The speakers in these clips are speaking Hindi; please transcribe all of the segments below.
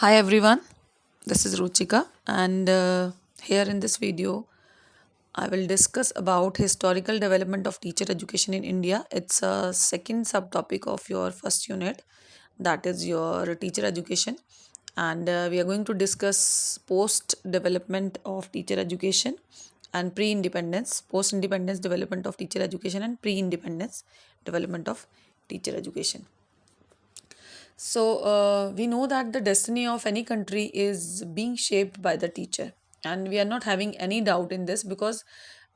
Hi everyone, this is Ruchika, and here in this video, I will discuss about historical development of teacher education in India. It's a second subtopic of your first unit, that is your teacher education, and we are going to discuss post development of teacher education and pre-independence, post-independence development of teacher education and pre-independence development of teacher education. So, we know that the destiny of any country is being shaped by the teacher, and we are not having any doubt in this because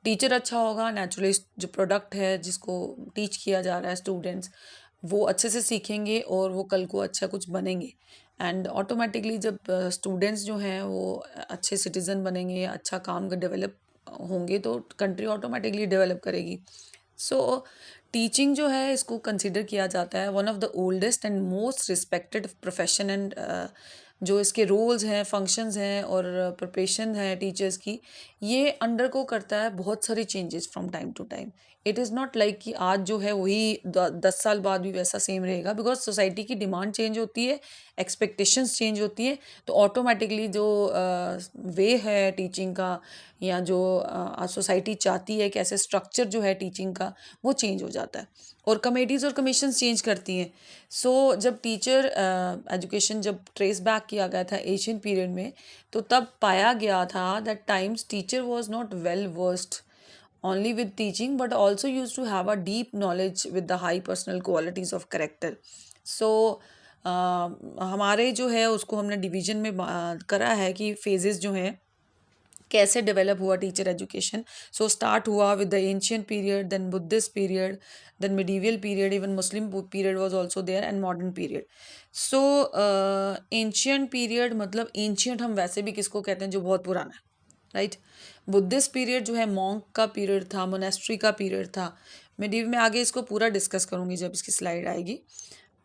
teacher अच्छा होगा नेचुरली जो प्रोडक्ट है जिसको टीच किया जा रहा है स्टूडेंट्स वो अच्छे से सीखेंगे और वो कल को अच्छा कुछ बनेंगे एंड ऑटोमेटिकली जब स्टूडेंट्स जो हैं वो अच्छे सिटीज़न बनेंगे अच्छा काम का डेवलप होंगे तो कंट्री ऑटोमेटिकली डेवलप करेगी सो टीचिंग जो है इसको कंसिडर किया जाता है one of the oldest and most respected profession and जो इसके रोल्स हैं फंक्शंस हैं और प्रिपरेशन है टीचर्स की ये अंडर को करता है बहुत सारी changes from time to time it is not like कि आज जो है वही 10 साल बाद भी वैसा सेम रहेगा बिकॉज सोसाइटी की डिमांड चेंज होती है एक्सपेक्टेशंस चेंज होती है तो ऑटोमेटिकली जो वे है टीचिंग का या जो सोसाइटी चाहती है कैसे स्ट्रक्चर जो है टीचिंग का वो चेंज हो जाता है और कमेटीज़ और कमीशंस चेंज करती हैं जब टीचर एजुकेशन जब ट्रेस बैक किया गया था एशियन पीरियड में तो तब पाया गया था that times teacher was not well versed only with teaching but also used to have a deep knowledge with the high personal qualities of character so हमारे जो है उसको हमने डिवीजन में करा है कि फेजेस जो हैं कैसे डेवलप हुआ टीचर एजुकेशन सो स्टार्ट हुआ with the ancient period then Buddhist period then medieval period even Muslim period was also there and modern period so ancient period मतलब एंशियंट हम वैसे भी किसको कहते हैं जो बहुत पुराना है राइट बुद्धिस्ट पीरियड जो है मॉन्क का पीरियड था मोनेस्ट्री का पीरियड था मिडीव में आगे इसको पूरा डिस्कस करूँगी जब इसकी स्लाइड आएगी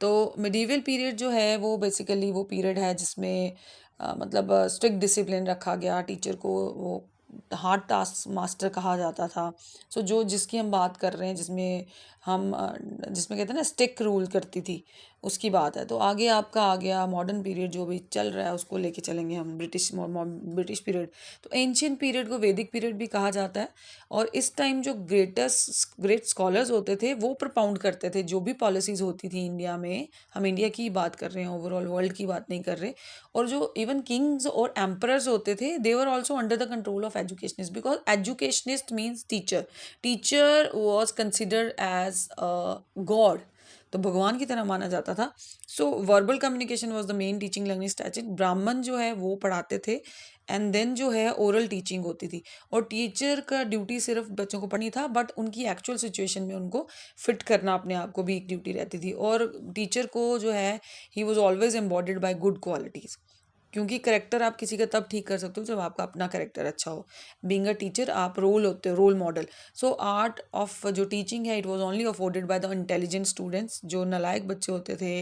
तो मिडीवल पीरियड जो है वो बेसिकली वो पीरियड है जिसमें मतलब स्ट्रिक्ट डिसिप्लिन रखा गया टीचर को वो हार्ड टास्क मास्टर कहा जाता था जो जिसकी हम बात कर रहे हैं जिसमें कहते हैं ना स्टिक रूल करती थी उसकी बात है तो आगे आपका आ गया मॉडर्न पीरियड जो भी चल रहा है उसको लेके चलेंगे हम ब्रिटिश पीरियड तो एंशियंट पीरियड को वैदिक पीरियड भी कहा जाता है और इस टाइम जो ग्रेट स्कॉलर्स होते थे वो प्रपाउंड करते थे जो भी पॉलिसीज़ होती थी इंडिया में हम इंडिया की बात कर रहे हैं ओवरऑल वर्ल्ड की बात नहीं कर रहे और जो इवन किंग्स और एम्परर्स होते थे they were also under the control of educationist because educationist means teacher was considered as god तो भगवान की तरह माना जाता था verbal communication was the main teaching language static Brahmin जो है वो पढ़ाते थे एंड देन जो है ओरल टीचिंग होती थी और टीचर का ड्यूटी सिर्फ बच्चों को पढ़नी था बट उनकी एक्चुअल सिचुएशन में उनको फिट करना अपने आप को भी एक ड्यूटी रहती थी और टीचर को जो है ही was always embodied by good qualities क्योंकि करेक्टर आप किसी का तब ठीक कर सकते हो जब आपका अपना करेक्टर अच्छा हो बीइंग अ टीचर आप रोल होते हो रोल मॉडल आर्ट ऑफ जो टीचिंग है it was only afforded by the intelligent students जो नालायक बच्चे होते थे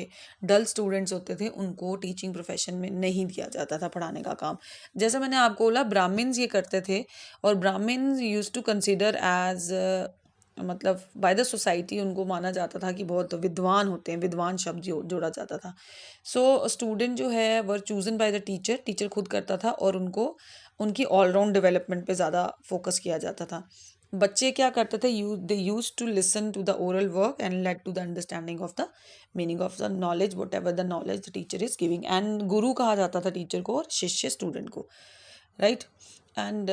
डल स्टूडेंट्स होते थे उनको टीचिंग प्रोफेशन में नहीं दिया जाता था पढ़ाने का काम जैसे मैंने आपको बोला ब्राह्मण्स ये करते थे और Brahmins used to consider as मतलब बाय द सोसाइटी उनको माना जाता था कि बहुत विद्वान होते हैं विद्वान शब्द जोड़ा जाता था स्टूडेंट जो है वर चूजन बाय द टीचर खुद करता था और उनको उनकी ऑलराउंड डेवलपमेंट पे ज़्यादा फोकस किया जाता था बच्चे क्या करते थे they use to listen to the oral work and led to the understanding of the meaning of the knowledge whatever the knowledge the teacher is giving and guru कहा जाता था टीचर को और शिष्य स्टूडेंट को राइट एंड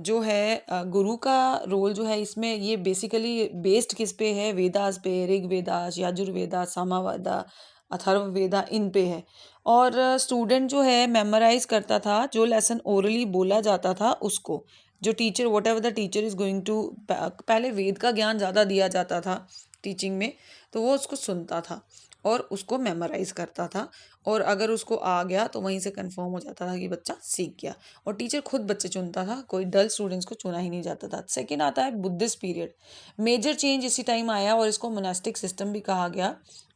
जो है गुरु का रोल जो है इसमें ये बेसिकली बेस्ड किस पे है वेदास पे ऋग्वेदास यजुर्वेदा सामवेदा अथर्ववेदा इन पे है और स्टूडेंट जो है मेमोराइज करता था जो लेसन ओरली बोला जाता था उसको जो teacher whatever the teacher is going to पहले वेद का ज्ञान ज़्यादा दिया जाता था टीचिंग में तो वो उसको सुनता था और उसको मेमोराइज करता था और अगर उसको आ गया तो वहीं से कंफर्म हो जाता था कि बच्चा सीख गया और टीचर खुद बच्चे चुनता था कोई डल स्टूडेंट्स को चुना ही नहीं जाता था सेकेंड आता है बुद्धिस्ट पीरियड मेजर चेंज इसी टाइम आया और इसको मोनास्टिक सिस्टम भी कहा गया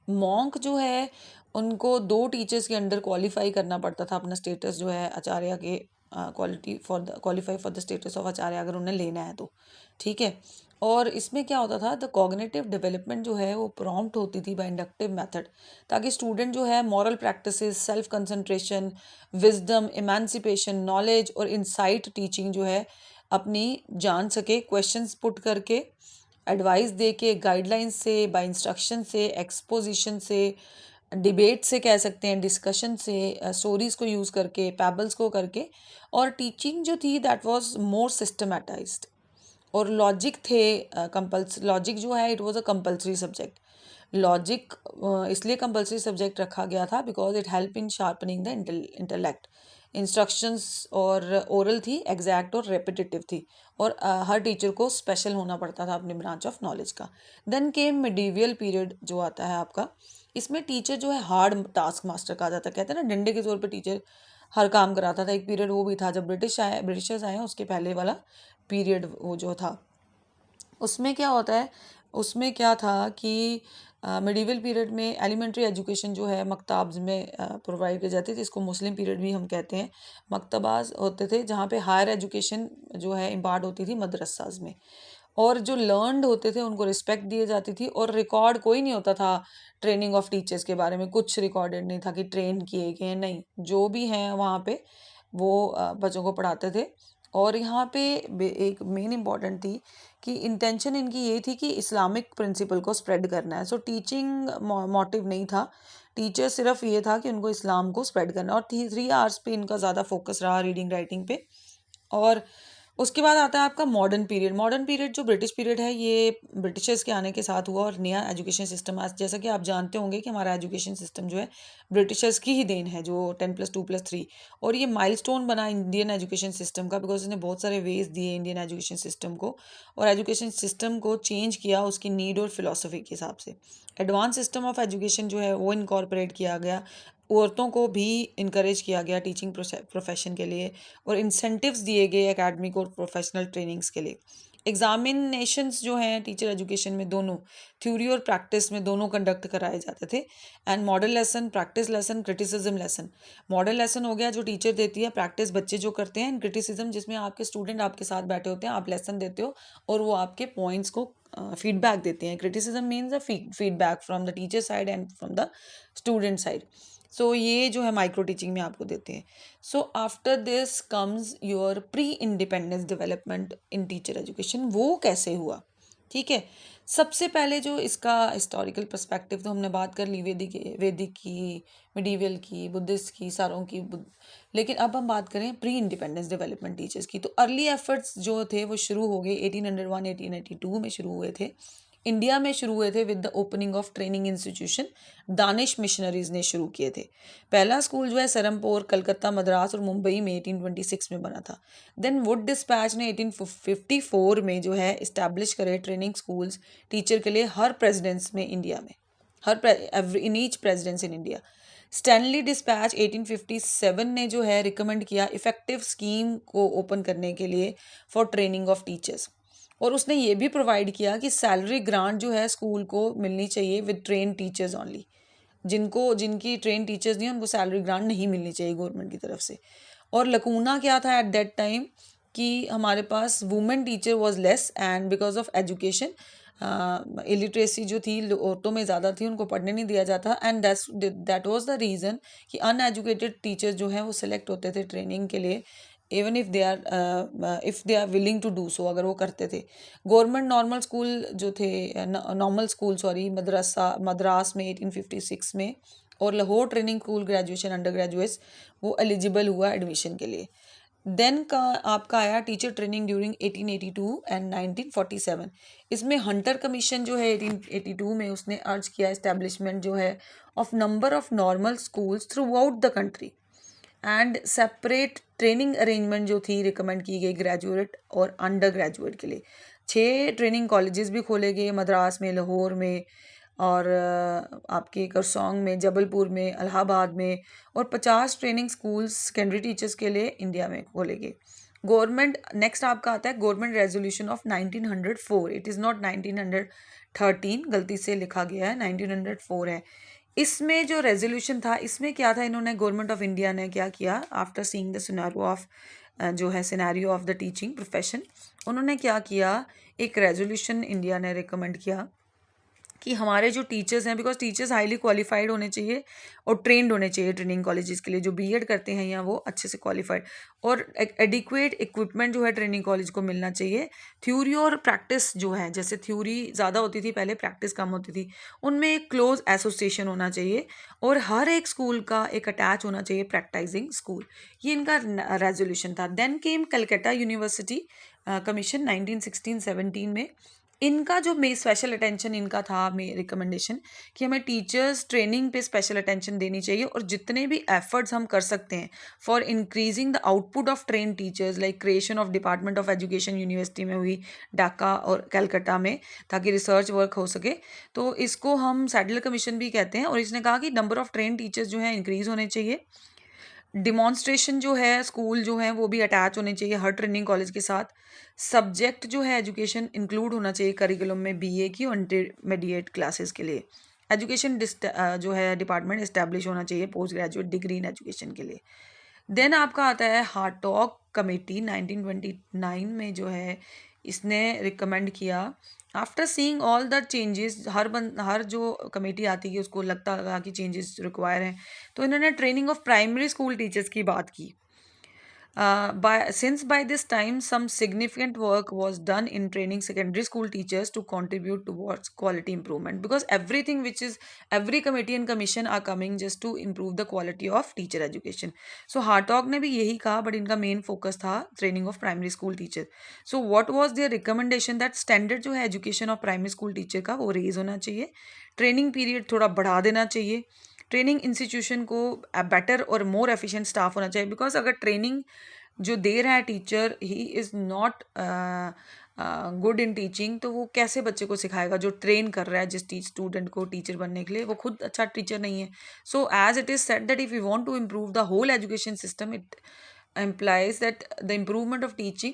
मॉन्क जो है उनको 2 टीचर्स के अंडर क्वालिफाई करना पड़ता था अपना स्टेटस जो है आचार्य के qualify for the status of Acharya अगर उन्हें लेना है तो ठीक है और इसमें क्या होता था, द कॉग्निटिव डेवलपमेंट जो है वो प्रॉम्प्ट होती थी बाय इंडक्टिव मेथड, ताकि स्टूडेंट जो है moral practices, self concentration, wisdom, emancipation, knowledge और इंसाइट टीचिंग जो है अपनी जान सके, क्वेश्चंस पुट करके, एडवाइस दे के, गाइडलाइंस से, बाय इंस्ट्रक्शन से, एक्सपोजिशन से, डिबेट से कह सकते हैं, डिस्कशन से, स्टोरीज को यूज़ करके, पैबल्स को करके। और टीचिंग जो थी दैट वाज मोर सिस्टमेटाइज्ड। और लॉजिक थे, लॉजिक जो है it was a compulsory subject. Logic इसलिए कंपलसरी सब्जेक्ट रखा गया था because it help in sharpening the intellect. Instructions और ओरल थी, एग्जैक्ट और रेपिटेटिव थी, और हर टीचर को स्पेशल होना पड़ता था अपने ब्रांच ऑफ नॉलेज का। देन केम मिडीवियल पीरियड जो आता है आपका, इसमें टीचर जो है हार्ड टास्क मास्टर कहा जाता है, कहते हैं ना डंडे के जोर पे टीचर हर काम कराता था। एक पीरियड वो भी था जब ब्रिटिशर्स आए उसके पहले वाला पीरियड वो जो था। उसमें क्या होता है, उसमें क्या था कि मिडिवल पीरियड में एलिमेंट्री एजुकेशन जो है मकताब्स में प्रोवाइड की जाती थी, इसको मुस्लिम पीरियड भी हम कहते हैं। मकतबाज होते थे जहाँ पे हायर एजुकेशन जो है इम्पार्ट होती थी मदरसाज में, और जो लर्नड होते थे उनको रिस्पेक्ट दी जाती थी, और रिकॉर्ड कोई नहीं होता था ट्रेनिंग ऑफ टीचर्स के बारे में, कुछ रिकॉर्डेड नहीं था कि ट्रेन किए गए, नहीं, जो भी हैं वहाँ पे वो बच्चों को पढ़ाते थे। और यहाँ पे एक मेन इम्पॉर्टेंट थी कि इंटेंशन इनकी ये थी कि इस्लामिक प्रिंसिपल को स्प्रेड करना है। सो टीचिंग मोटिव नहीं था, टीचर सिर्फ ये था कि उनको इस्लाम को स्प्रेड करना है। और 3 आवर्स पे इनका ज़्यादा फोकस रहा रीडिंग राइटिंग पे। और उसके बाद आता है आपका मॉडर्न पीरियड। मॉडर्न पीरियड जो ब्रिटिश पीरियड है ये ब्रिटिशर्स के आने के साथ हुआ, और नया एजुकेशन सिस्टम, आज जैसा कि आप जानते होंगे कि हमारा एजुकेशन सिस्टम जो है ब्रिटिशर्स की ही देन है, जो 10+2+3। और ये माइलस्टोन बना इंडियन एजुकेशन सिस्टम का, बिकॉज इसने बहुत सारे वेज दिए इंडियन एजुकेशन सिस्टम को, और एजुकेशन सिस्टम को चेंज किया उसकी नीड और फिलोसफी के हिसाब से। एडवांस सिस्टम ऑफ एजुकेशन जो है वो इनकॉर्पोरेट किया गया, औरतों को भी इनकरेज किया गया टीचिंग प्रोफेशन के लिए, और इंसेंटिव्स दिए गए एकेडमिक और प्रोफेशनल ट्रेनिंग्स के लिए। एग्जामिनेशंस जो हैं टीचर एजुकेशन में दोनों थ्योरी और प्रैक्टिस में दोनों कंडक्ट कराए जाते थे। And model lesson, practice lesson, criticism lesson. Model lesson हो गया जो टीचर देती है, प्रैक्टिस बच्चे जो करते हैं, एंड क्रिटिसिज्म जिसमें आपके स्टूडेंट आपके साथ बैठे होते हैं, आप लेसन देते हो और वो आपके पॉइंट्स को फीडबैक देते हैं। Criticism means a feedback from the teacher side and from the student side. So ये जो है माइक्रो टीचिंग में आपको देते हैं। So after this comes your pre independence development in teacher education. वो कैसे हुआ, ठीक है। सबसे पहले जो इसका हिस्टोरिकल पर्सपेक्टिव तो हमने बात कर ली, वैदिक की, मिडीवल की, बुद्धिस्ट की, सारों की लेकिन अब हम बात करें प्री इंडिपेंडेंस डेवलपमेंट टीचर्स की। तो अर्ली एफर्ट्स जो थे वो शुरू हो गए 1801 1882 में शुरू हुए थे। इंडिया में शुरू हुए थे with the opening of training institution, Danish missionaries ने शुरू किए थे। पहला स्कूल जो है सरमपोर, कलकत्ता, मद्रास और मुंबई में 1826 में बना था। देन वुड डिस्पैच ने 1854 में जो है इस्टेब्लिश करे ट्रेनिंग स्कूल्स टीचर के लिए हर प्रेसिडेंस में इंडिया में, in each precedence in India. Stanley dispatch 1857 ने जो है रिकमेंड किया इफेक्टिव स्कीम को ओपन करने के लिए फॉर ट्रेनिंग ऑफ टीचर्स। और उसने ये भी प्रोवाइड किया कि सैलरी ग्रांट जो है स्कूल को मिलनी चाहिए विद ट्रेन टीचर्स ओनली। जिनकी ट्रेन टीचर्स नहीं है उनको सैलरी ग्रांट नहीं मिलनी चाहिए गवर्नमेंट की तरफ से। और लकूना क्या था एट दैट टाइम कि हमारे पास women teacher was less, and because of education illiteracy जो थी औरतों में ज़्यादा थी, उनको पढ़ने नहीं दिया जाता। And that was the reason कि अनएजुकेटेड टीचर्स जो हैं वो सिलेक्ट होते थे ट्रेनिंग के लिए, even if they are willing to do so, अगर वो करते थे। गवर्नमेंट नॉर्मल स्कूल जो थे, नॉर्मल स्कूल सॉरी, मद्रास में 1856 में, और Lahore training school graduation under graduates वो एलिजिबल हुआ एडमिशन के लिए। देन का आपका आया टीचर ट्रेनिंग ड्यूरिंग 1882 एंड 1947। इसमें हंटर कमीशन जो है 1882 में उसने अर्ज किया एस्टेब्लिशमेंट जो है of number of normal schools through out the country, and separate training arrangement जो थी रिकमेंड की गई ग्रेजुएट और अंडर ग्रेजुएट के लिए। 6 ट्रेनिंग कॉलेजेस भी खोले गए मद्रास में, लाहौर में, और आपके करसोंग में, जबलपुर में, इलाहाबाद में, और 50 ट्रेनिंग स्कूल्स सेकेंडरी टीचर्स के लिए इंडिया में खोले गए। गवर्नमेंट नेक्स्ट आपका आता है government resolution of 1904। It is not 1913, गलती से लिखा गया है, 1904 है। इसमें जो रेजोल्यूशन था इसमें क्या था, इन्होंने गवर्नमेंट ऑफ इंडिया ने क्या किया, after seeing the scenario of जो है scenario of the teaching profession, उन्होंने क्या किया एक रेजोल्यूशन इंडिया ने रिकमेंड किया कि हमारे जो टीचर्स हैं, बिकॉज टीचर्स हाईली क्वालिफाइड होने चाहिए और ट्रेंड होने चाहिए ट्रेनिंग कॉलेजेस के लिए, जो बीएड करते हैं या वो अच्छे से क्वालिफाइड, और एडिक्वेट इक्विपमेंट जो है ट्रेनिंग कॉलेज को मिलना चाहिए। थ्योरी और प्रैक्टिस जो है, जैसे थ्योरी ज़्यादा होती थी पहले, प्रैक्टिस कम होती थी, उनमें एक क्लोज एसोसिएशन होना चाहिए और हर एक स्कूल का एक अटैच होना चाहिए प्रैक्टाइजिंग स्कूल। ये इनका रेजोल्यूशन था। Then came Calcutta university commission 1916-17 में। इनका जो मे स्पेशल अटेंशन इनका था, मे रिकमेंडेशन कि हमें टीचर्स ट्रेनिंग पे स्पेशल अटेंशन देनी चाहिए और जितने भी एफर्ट्स हम कर सकते हैं for increasing the output of train teachers, like creation of department of education university में हुई, ढाका और कलकत्ता में, ताकि रिसर्च वर्क हो सके। तो इसको हम सैडलर कमीशन भी कहते हैं। और इसने कहा कि नंबर ऑफ ट्रेन टीचर्स जो है इंक्रीज होने चाहिए। डिमॉन्स्ट्रेशन जो है स्कूल जो है वो भी अटैच होने चाहिए हर ट्रेनिंग कॉलेज के साथ। सब्जेक्ट जो है एजुकेशन इंक्लूड होना चाहिए करिकुलम में बीए की और इंटरमीडिएट क्लासेस के लिए। एजुकेशन जो है डिपार्टमेंट इस्टेब्लिश होना चाहिए post graduate degree in education के लिए। देन आपका आता है हार्टॉग कमेटी 1929 में, जो है इसने रिकमेंड किया after seeing all the changes. हर जो कमेटी आती है उसको लगता लगा कि चेंजेस रिक्वायर हैं, तो इन्होंने training of primary school teachers की बात की। By this time some significant work was done in training secondary school teachers to contribute towards quality improvement, because every committee and commission are coming just to improve the quality of teacher education. So Hartog ने भी यही कहा, but इनका main focus था training of primary school teachers. So what was their recommendation? that standard जो है education of primary school teacher का वो raise होना चाहिए, training period थोड़ा बढ़ा देना चाहिए, ट्रेनिंग इंस्टीट्यूशन को बेटर और मोर एफिशिएंट स्टाफ होना चाहिए। बिकॉज अगर ट्रेनिंग जो दे रहा है teacher he is not good in teaching, तो वो कैसे बच्चे को सिखाएगा? जो ट्रेन कर रहा है जिस स्टूडेंट को टीचर बनने के लिए, वो खुद अच्छा टीचर नहीं है। So as it is said that if you want to improve the whole education system, it implies that the improvement of teaching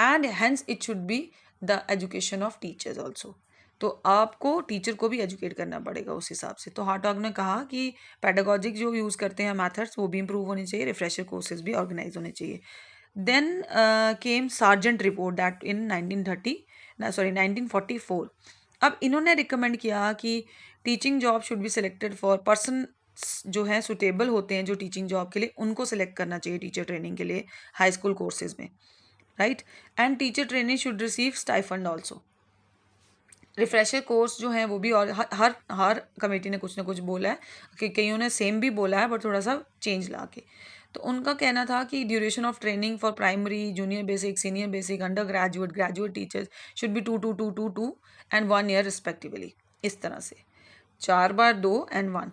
and hence it should be the education of teachers also. तो आपको टीचर को भी एजुकेट करना पड़ेगा उस हिसाब से। तो हार्टॉग ने कहा कि पेडागॉजिक जो यूज़ करते हैं मेथड्स वो भी इम्प्रूव होने चाहिए, रिफ्रेशर कोर्सेज भी ऑर्गेनाइज होने चाहिए। Then came Sargent report that in 1944। अब इन्होंने रिकमेंड किया कि teaching job should be selected for person जो है सुटेबल होते हैं जो टीचिंग जॉब के लिए, उनको सिलेक्ट करना चाहिए टीचर ट्रेनिंग के लिए हाई स्कूल कोर्सेज में, right. And teacher training should receive stipend also. Refresher course जो है वो भी, और हर कमेटी ने कुछ ना कुछ बोला है कि कईयों ने सेम भी बोला है बट थोड़ा सा चेंज ला के। तो उनका कहना था कि duration of training for primary, junior basic, senior basic, under graduate, graduate teachers should be 2 and 1 year respectively. इस तरह से 4 बार 2 एंड 1,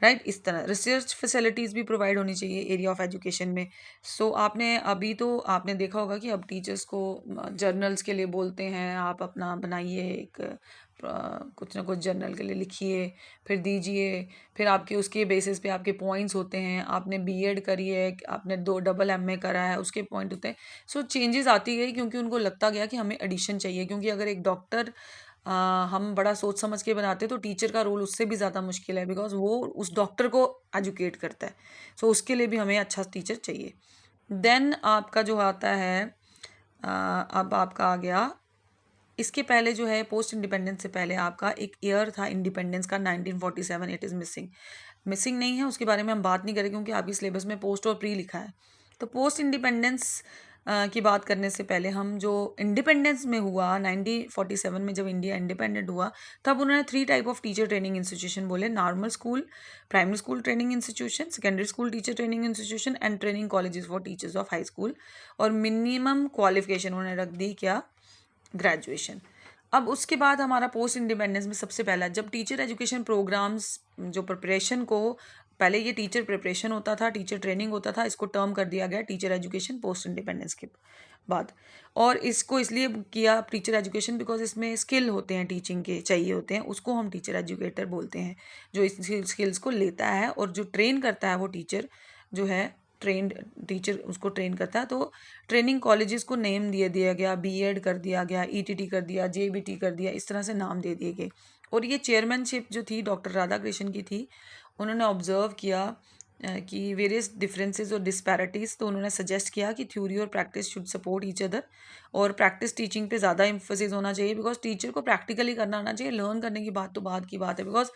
राइट। इस तरह रिसर्च फैसिलिटीज़ भी प्रोवाइड होनी चाहिए एरिया ऑफ एजुकेशन में। सो आपने देखा होगा कि अब टीचर्स को जर्नल्स के लिए बोलते हैं, आप अपना बनाइए एक कुछ ना कुछ जर्नल के लिए लिखिए, फिर दीजिए, फिर आपके उसके बेसिस पे आपके पॉइंट्स होते हैं। आपने बीएड करी है, आपने 2 डबल एमए करा है, उसके पॉइंट होते हैं। सो चेंजेस आती गई क्योंकि उनको लगता गया कि हमें एडिशन चाहिए, क्योंकि अगर एक डॉक्टर हम बड़ा सोच समझ के बनाते हैं तो टीचर का रोल उससे भी ज़्यादा मुश्किल है, बिकॉज वो उस डॉक्टर को एजुकेट करता है। सो उसके लिए भी हमें अच्छा टीचर चाहिए। देन आपका जो आता है अब आपका आ गया, इसके पहले जो है पोस्ट इंडिपेंडेंस से पहले आपका एक ईयर था इंडिपेंडेंस का 1947। इट इज़ मिसिंग नहीं है, उसके बारे में हम बात नहीं करें क्योंकि आपकी सिलेबस में पोस्ट और प्री लिखा है। तो पोस्ट इंडिपेंडेंस की बात करने से पहले हम जो इंडिपेंडेंस में हुआ 1947 में, जब इंडिया इंडिपेंडेंट हुआ, तब उन्होंने 3 type of teacher training institution बोले: normal school, primary school training institution, secondary school teacher training institution and training colleges for teachers of high school. और मिनिमम क्वालिफिकेशन उन्होंने रख दी क्या? ग्रेजुएशन। अब उसके बाद हमारा पोस्ट इंडिपेंडेंस में सबसे पहला, जब टीचर एजुकेशन प्रोग्राम्स जो प्रिपरेशन को, पहले ये टीचर प्रिपरेशन होता था, टीचर ट्रेनिंग होता था, इसको टर्म कर दिया गया टीचर एजुकेशन पोस्ट इंडिपेंडेंस के बाद। और इसको इसलिए किया टीचर एजुकेशन बिकॉज इसमें स्किल होते हैं, टीचिंग के चाहिए होते हैं, उसको हम टीचर एजुकेटर बोलते हैं, जो इस स्किल्स को लेता है और जो ट्रेन करता है वो टीचर जो है ट्रेंड टीचर उसको ट्रेन करता है। तो ट्रेनिंग कॉलेजेस को नेम दिया गया, बीएड कर दिया गया, ईटीटी कर दिया, जेबीटी कर दिया, इस तरह से नाम दे दिए गए। और ये चेयरमैनशिप जो थी डॉक्टर राधाकृष्णन की थी। उन्होंने ऑब्जर्व किया कि वेरियस डिफरेंसेस और डिस्पैरिटीज़, तो उन्होंने सजेस्ट किया कि थ्योरी और practice should support each other, और प्रैक्टिस टीचिंग पे ज़्यादा एम्फोसिस होना चाहिए, बिकॉज टीचर को प्रैक्टिकली करना आना चाहिए। लर्न करने की बात तो बात की बात है, बिकॉज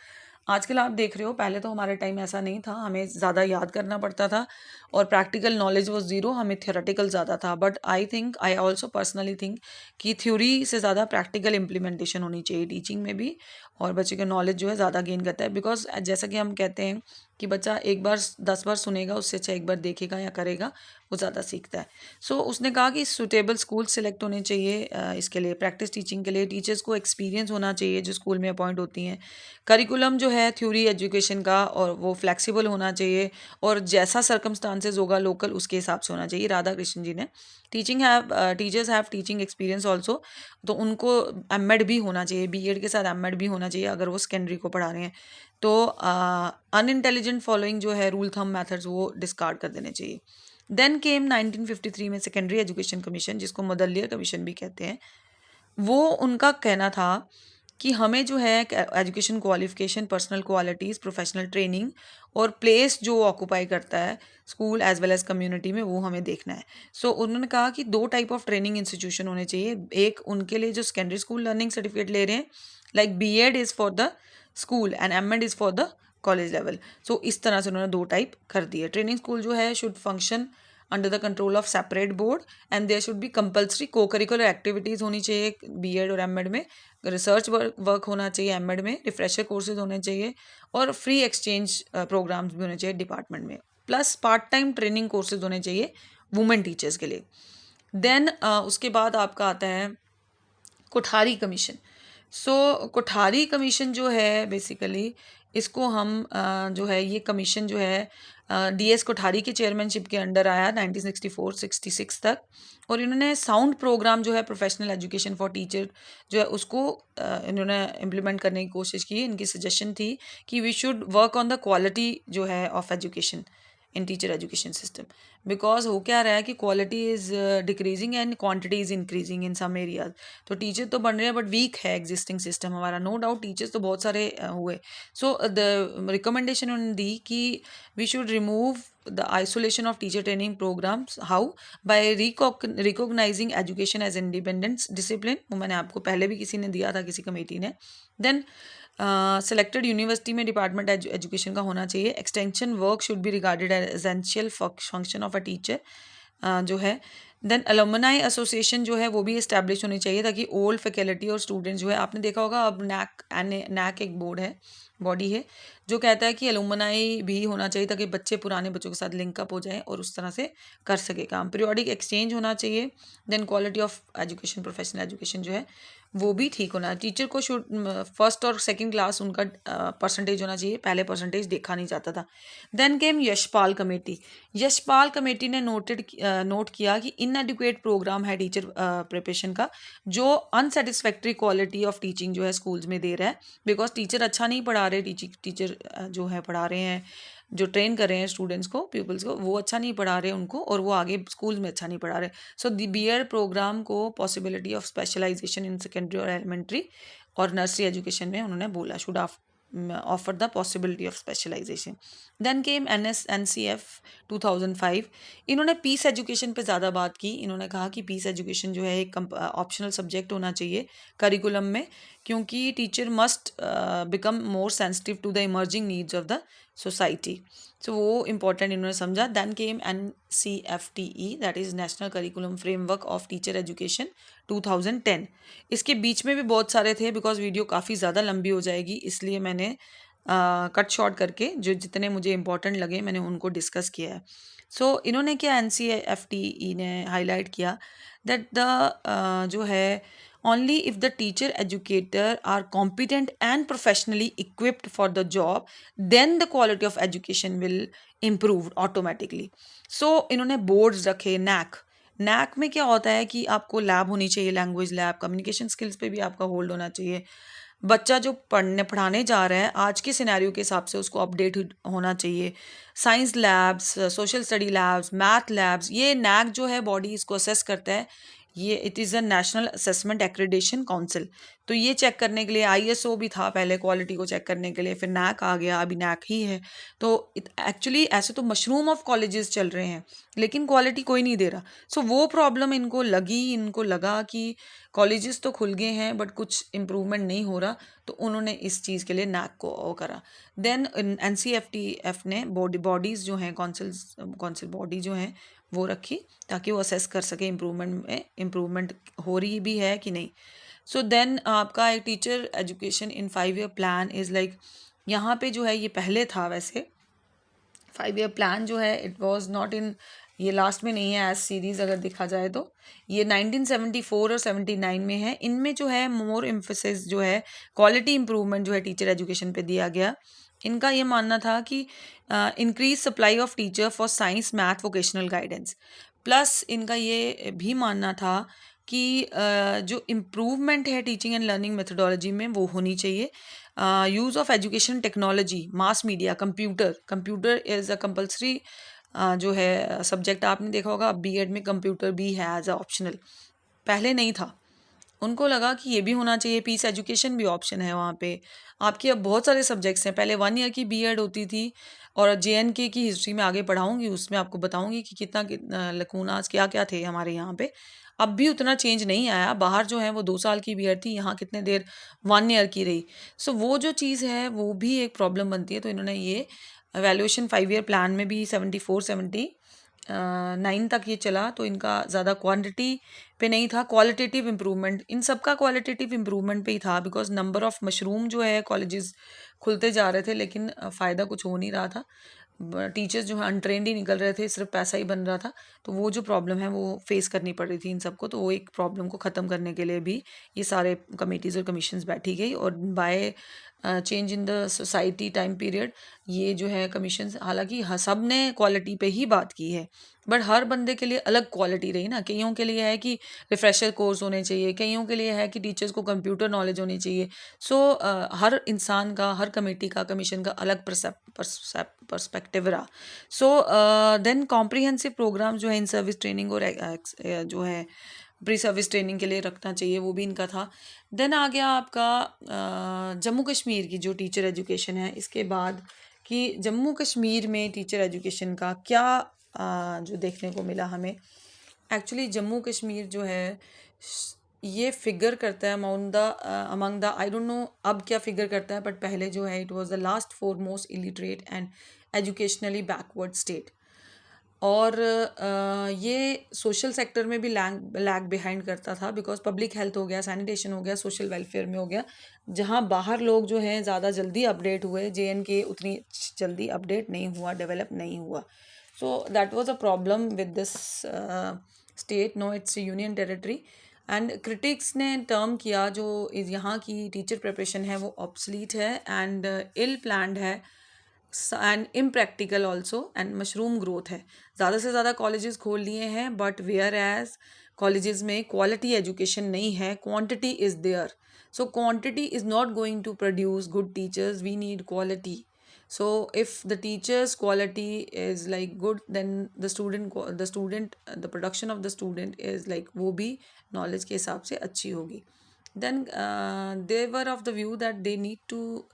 आजकल आप देख रहे हो, पहले तो हमारे टाइम ऐसा नहीं था, हमें ज़्यादा याद करना पड़ता था और प्रैक्टिकल नॉलेज वो ज़ीरो, हमें थियोरेटिकल ज़्यादा था। But I also personally think कि थ्योरी से ज़्यादा प्रैक्टिकल इम्प्लीमेंटेशन होनी चाहिए टीचिंग में भी, और बच्चे का नॉलेज जो है ज़्यादा गेन करता है। बिकॉज जैसा कि हम कहते हैं कि बच्चा एक बार 10 बार सुनेगा, उससे अच्छा एक बार देखेगा या करेगा, वो ज़्यादा सीखता है। सो उसने कहा कि सूटेबल स्कूल सेलेक्ट होने चाहिए इसके लिए, प्रैक्टिस टीचिंग के लिए। टीचर्स को एक्सपीरियंस होना चाहिए जो स्कूल में अपॉइंट होती हैं। करिकुलम जो है थ्योरी एजुकेशन का, और वो फ्लेक्सिबल होना चाहिए, और जैसा सर्कमस्टांसेस होगा लोकल, उसके हिसाब से होना चाहिए। राधा कृष्ण जी ने teachers have teaching experience also, तो उनको एमएड भी होना चाहिए, बीएड के साथ एमएड भी होना चाहिए अगर वो सेकेंडरी को पढ़ा रहे हैं। तो अनइंटेलिजेंट फॉलोइंग जो है रूल थंब मेथड्स, वो डिस्कार्ड कर देने चाहिए। देन केम 1953 में सेकेंडरी एजुकेशन कमीशन, जिसको मुदल्लियर कमीशन भी कहते हैं। वो उनका कहना था कि हमें जो है education qualification, personal qualities, professional training और प्लेस जो ऑक्यूपाई करता है school as well as community में, वो हमें देखना है। सो उन्होंने कहा कि 2 टाइप ऑफ ट्रेनिंग इंस्टीट्यूशन होने चाहिए। एक उनके लिए जो सेकेंडरी स्कूल लर्निंग सर्टिफिकेट ले रहे हैं, like BEd is for the school and MEd is for the college level. So इस तरह से उन्होंने 2 टाइप कर दिए। ट्रेनिंग स्कूल जो है should function under the control of separate board, and there should be compulsory co curricular activities होनी चाहिए बीएड और एमएड में, रिसर्च वर्क होना चाहिए एमएड में, रिफ्रेशर कोर्सेज होने चाहिए, और फ्री एक्सचेंज प्रोग्राम्स भी होने चाहिए डिपार्टमेंट में, plus part time training courses होने चाहिए वुमेन टीचर्स के लिए। देन उसके बाद आपका आता है कोठारी कमीशन। कोठारी कमीशन जो है बेसिकली, इसको हम जो है ये कमीशन जो है डीएस कोठारी की चेयरमैनशिप के अंडर आया 1964-66 तक, और इन्होंने साउंड प्रोग्राम जो है प्रोफेशनल एजुकेशन फॉर टीचर जो है उसको इन्होंने इम्प्लीमेंट करने की कोशिश की। इनकी सजेशन थी कि we should work on the quality जो है of education in teacher education system, because हो क्या रहा है कि quality is decreasing and quantity is increasing in some areas. तो टीचर तो बन रहे हैं बट वीक है एग्जिस्टिंग सिस्टम हमारा, नो डाउट टीचर्स तो बहुत सारे हुए। सो द रिकमेंडेशन उन्होंने दी कि we should remove the isolation of teacher training programs. How? By recognizing education as independence discipline, वो मैंने आपको पहले भी किसी ने दिया था, किसी कमेटी ने। देन सेलेक्टेड यूनिवर्सिटी में डिपार्टमेंट एजुकेशन का होना चाहिए। Extension work should be regarded as essential function of a teacher जो है। देन अलुमनाई एसोसिएशन जो है वो भी इस्टेब्लिश होनी चाहिए, ताकि ओल्ड फैकल्टी और स्टूडेंट्स जो है, आपने देखा होगा अब नैक एक बोर्ड है, बॉडी है, जो कहता है कि अलुमनाई भी होना चाहिए, ताकि बच्चे पुराने बच्चों के साथ लिंकअप हो जाए और उस तरह से कर सके काम। पीरियोडिक एक्सचेंज होना चाहिए। Then quality of education, professional education जो है वो भी ठीक होना है। टीचर को शुड फर्स्ट और सेकंड क्लास उनका परसेंटेज होना चाहिए, पहले परसेंटेज देखा नहीं जाता था। Then came Yashpal committee. Yashpal committee ने नोट किया कि इनएडुकेट प्रोग्राम है टीचर प्रिपरेशन का, जो अनसेटिस्फैक्ट्री क्वालिटी ऑफ टीचिंग जो है स्कूल्स में दे रहा है, बिकॉज टीचर अच्छा नहीं पढ़ा रहे, टीचर जो है पढ़ा रहे हैं, जो ट्रेन कर रहे हैं स्टूडेंट्स को, पीपल्स को, वो अच्छा नहीं पढ़ा रहे उनको, और वो आगे स्कूल में अच्छा नहीं पढ़ा रहे। सो द बीएड प्रोग्राम को possibility of specialization in secondary और एलिमेंट्री और नर्सरी एजुकेशन में उन्होंने बोला, should offer the possibility of specialization. Then came NCF 2005। इन्होंने पीस एजुकेशन पे ज़्यादा बात की। इन्होंने कहा कि पीस एजुकेशन जो है एक ऑप्शनल सब्जेक्ट होना चाहिए करिकुलम में, क्योंकि teacher must become more sensitive to the emerging needs of the society. So वो इम्पॉर्टेंट इन्होंने समझा। Then came NCFTE, that is national curriculum framework of teacher education 2010। इसके बीच में भी बहुत सारे थे, बिकॉज वीडियो काफ़ी ज़्यादा लंबी हो जाएगी, इसलिए मैंने कट शॉर्ट करके जो जितने मुझे इंपॉर्टेंट लगे मैंने उनको डिस्कस किया है। सो इन्होंने क्या NCFTE ने हाईलाइट किया दैट द जो है only if the teacher educator are competent and professionally equipped for the job, then the quality of education will improve automatically. So इन्होंने बोर्ड्स रखे। नैक में क्या होता है कि आपको लैब होनी चाहिए, लैंग्वेज लैब, कम्युनिकेशन स्किल्स पे भी आपका होल्ड होना चाहिए। बच्चा जो पढ़ाने जा रहा है आज के सिनेरियो के हिसाब से उसको अपडेट होना चाहिए। Science labs, social study labs, math labs, ये नैक जो है बॉडी इसको असेस करता है। ये it is a national assessment accreditation council. तो ये चेक करने के लिए ISO भी था पहले क्वालिटी को चेक करने के लिए, फिर NAC आ गया, अभी NAC ही है। तो एक्चुअली ऐसे तो मशरूम ऑफ कॉलेजेस चल रहे हैं, लेकिन क्वालिटी कोई नहीं दे रहा। सो वो प्रॉब्लम इनको लगा कि कॉलेजेस तो खुल गए हैं बट कुछ इम्प्रूवमेंट नहीं हो रहा, तो उन्होंने इस चीज़ के लिए NAC को वो करा। देन NCFTF ने बॉडीज़ जो हैं, कौंसिल बॉडी जो हैं वो रखी, ताकि वो असेस कर सके इम्प्रूवमेंट में इम्प्रूवमेंट हो रही भी है कि नहीं। सो देन आपका एक teacher education in 5 year plan is like, यहाँ पे जो है ये पहले था वैसे 5 ईयर प्लान जो है, इट वाज नॉट इन, ये लास्ट में नहीं है एज सीरीज अगर देखा जाए तो, ये 1974 और 79 में है। इनमें जो है मोर एम्फेसिस जो है क्वालिटी इंप्रूवमेंट जो है टीचर एजुकेशन पे दिया गया। इनका ये मानना था कि increase supply of teacher for science math vocational guidance, plus इनका ये भी मानना था कि जो इम्प्रूवमेंट है टीचिंग एंड लर्निंग मेथडोलॉजी में वो होनी चाहिए। Use of education technology, mass media, computer is a compulsory जो है सब्जेक्ट। आपने देखा होगा अब B.Ed में कंप्यूटर भी है एज अ ऑप्शनल, पहले नहीं था। उनको लगा कि ये भी होना चाहिए, पीस एजुकेशन भी ऑप्शन है वहाँ पे। आपके अब बहुत सारे सब्जेक्ट्स हैं, पहले 1 ईयर की B.Ed होती थी, और JNK की हिस्ट्री में आगे पढ़ाऊँगी, उसमें आपको बताऊँगी कि कितना लकूनास क्या क्या थे हमारे यहाँ पे। अब भी उतना चेंज नहीं आया, बाहर जो है वो 2 साल की B.Ed थी, यहाँ कितने देर 1 ईयर की रही। सो वो जो चीज़ है वो भी एक प्रॉब्लम बनती है। तो इन्होंने ये वैल्यूएशन 5 ईयर प्लान में भी 74-79 तक ये चला, तो इनका ज़्यादा क्वांटिटी पे नहीं था, क्वालिटेटिव इम्प्रूवमेंट, इन सब का क्वालिटेटिव इम्प्रूवमेंट पे ही था। बिकॉज नंबर ऑफ मशरूम जो है कॉलेजेस खुलते जा रहे थे, लेकिन फ़ायदा कुछ हो नहीं रहा था। टीचर्स जो है अनट्रेंड ही निकल रहे थे, सिर्फ पैसा ही बन रहा था। तो वो जो प्रॉब्लम है वो फेस करनी पड़ रही थी इन सबको। तो वो एक प्रॉब्लम को ख़त्म करने के लिए भी ये सारे कमेटीज़ और कमीशंस बैठी गई, और by change in the society time period ये जो है कमीशंस, हालांकि सब ने क्वालिटी पे ही बात की है, बट हर बंदे के लिए अलग क्वालिटी रही ना। कईयों के लिए है कि रिफ्रेशर कोर्स होने चाहिए, कईयों के लिए है कि टीचर्स को कंप्यूटर नॉलेज होनी चाहिए। सो हर इंसान का, हर कमेटी का, कमीशन का अलग पर्सपेक्टिव रहा। सो देन कॉम्प्रिहेंसिव प्रोग्राम जो है इन सर्विस ट्रेनिंग और जो है प्री सर्विस ट्रेनिंग के लिए रखना चाहिए, वो भी इनका था। देन आ गया आपका जम्मू कश्मीर की जो टीचर एजुकेशन है, इसके बाद कि जम्मू कश्मीर में टीचर एजुकेशन का क्या जो देखने को मिला हमें। एक्चुअली जम्मू कश्मीर जो है ये फिगर करता है among the I don't know अब क्या फिगर करता है, बट पहले जो है it was the last 4 most illiterate and educationally backward state. और ये सोशल सेक्टर में भी लैग बिहाइंड करता था, बिकॉज पब्लिक हेल्थ हो गया, सैनिटेशन हो गया, सोशल वेलफेयर में हो गया। जहाँ बाहर लोग जो हैं ज़्यादा जल्दी अपडेट हुए, JNK उतनी जल्दी अपडेट नहीं हुआ, डेवलप नहीं हुआ। So that was a problem with this state, no it's union territory. And critics ने टर्म किया जो यहाँ की टीचर प्रिपरेशन है वो ऑब्सलीट है एंड इल प्लान्ड है and impractical also and mushroom growth है। ज़्यादा से ज़्यादा कॉलेजेस खोल लिए हैं, बट वेयर एज कॉलेजेस में क्वालिटी एजुकेशन नहीं है, quantity is there. So quantity is not going to produce good teachers, we need quality. So if the teacher's quality is like good, then the production of the student is like वो भी knowledge के हिसाब से अच्छी होगी। Then they were of the view that they need to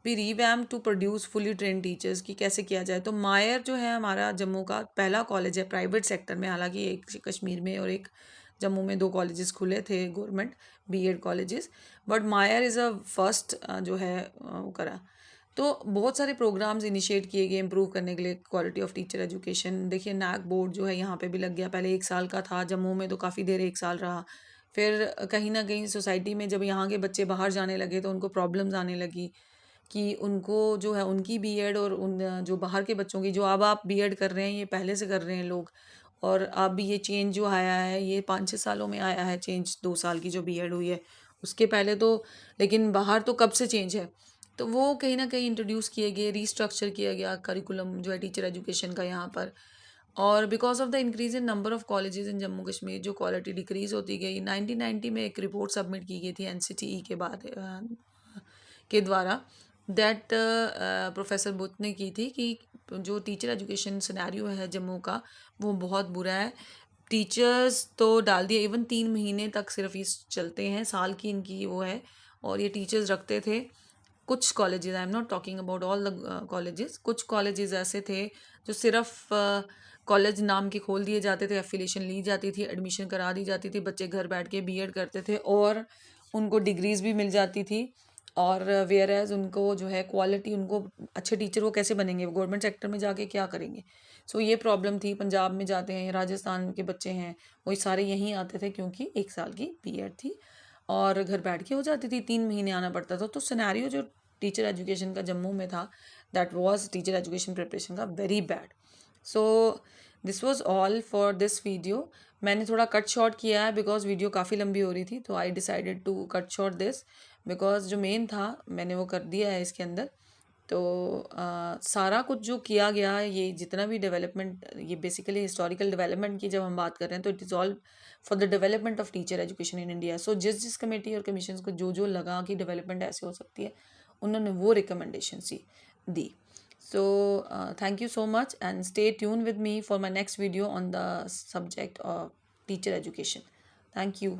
be revamped to produce fully trained teachers, कि कैसे किया जाए। तो मायर जो है हमारा जम्मू का पहला कॉलेज है प्राइवेट सेक्टर में, हालांकि एक कश्मीर में और एक जम्मू में 2 कॉलेजेस खुले थे government B.Ed colleges, but Mayar is a first जो है वो करा। तो बहुत सारे प्रोग्राम्स इनिशिएट किए गए इम्प्रूव करने के लिए क्वालिटी ऑफ टीचर एजुकेशन। देखिए NAC बोर्ड जो है यहाँ पे भी लग गया, पहले 1 साल का था, जम्मू में तो काफ़ी देर 1 साल रहा। फिर कहीं ना कहीं सोसाइटी में जब यहाँ के बच्चे बाहर जाने लगे तो उनको प्रॉब्लम्स आने लगी कि उनको जो है उनकी B.Ed और उन जो बाहर के बच्चों की, जो अब आप B.Ed कर रहे हैं ये पहले से कर रहे हैं लोग, और अब ये चेंज जो आया है ये 5-6 सालों में आया है चेंज, 2 साल की जो B.Ed हुई है, उसके पहले तो, लेकिन बाहर तो कब से चेंज है। तो वो कहीं ना कहीं इंट्रोड्यूस किए गए, रीस्ट्रक्चर किया गया करिकुलम जो है टीचर एजुकेशन का यहाँ पर। और because of the increase in number of colleges in Jammu Kashmir जो क्वालिटी डिक्रीज होती गई। 1990 में एक रिपोर्ट सबमिट की गई थी NCTE के बाद के द्वारा, दैट प्रोफेसर बुत ने की थी कि जो टीचर एजुकेशन सिनेरियो है जम्मू का वो बहुत बुरा है। टीचर्स तो डाल दिए, इवन 3 महीने तक सिर्फ ये चलते हैं, साल की इनकी वो है। और ये टीचर्स रखते थे कुछ colleges, I am not talking about all the colleges, कुछ कॉलेजेस ऐसे थे जो सिर्फ कॉलेज नाम के खोल दिए जाते थे, एफिलिएशन ली जाती थी, एडमिशन करा दी जाती थी, बच्चे घर बैठ के बीएड करते थे और उनको डिग्रीज भी मिल जाती थी। और वेयर एज उनको जो है क्वालिटी, उनको अच्छे टीचर वो कैसे बनेंगे, गवर्नमेंट सेक्टर में जाके क्या करेंगे। सो ये प्रॉब्लम थी। पंजाब में जाते हैं, राजस्थान के बच्चे हैं, वही सारे यहीं आते थे क्योंकि 1 साल की बीएड थी और घर बैठ के हो जाती थी, 3 महीने आना पड़ता था। तो सिनेरियो जो टीचर एजुकेशन का जम्मू में था, that was teacher education preparation का very bad. So this was all for this video. मैंने थोड़ा कट शॉर्ट किया है बिकॉज वीडियो काफ़ी लंबी हो रही थी, तो I decided to cut short this because जो मेन था मैंने वो कर दिया है इसके अंदर। तो सारा कुछ जो किया गया है, ये जितना भी डेवलपमेंट, ये बेसिकली हिस्टोरिकल डेवलपमेंट की जब हम बात कर रहे हैं तो it is all for the development of teacher education in India. So जिस जिस कमेटी और कमीशन को जो जो लगा कि डेवलपमेंट ऐसे हो सकती है, उन्होंने वो recommendation the. So thank you so much and stay tuned with me for my next video on the subject of teacher education. Thank you.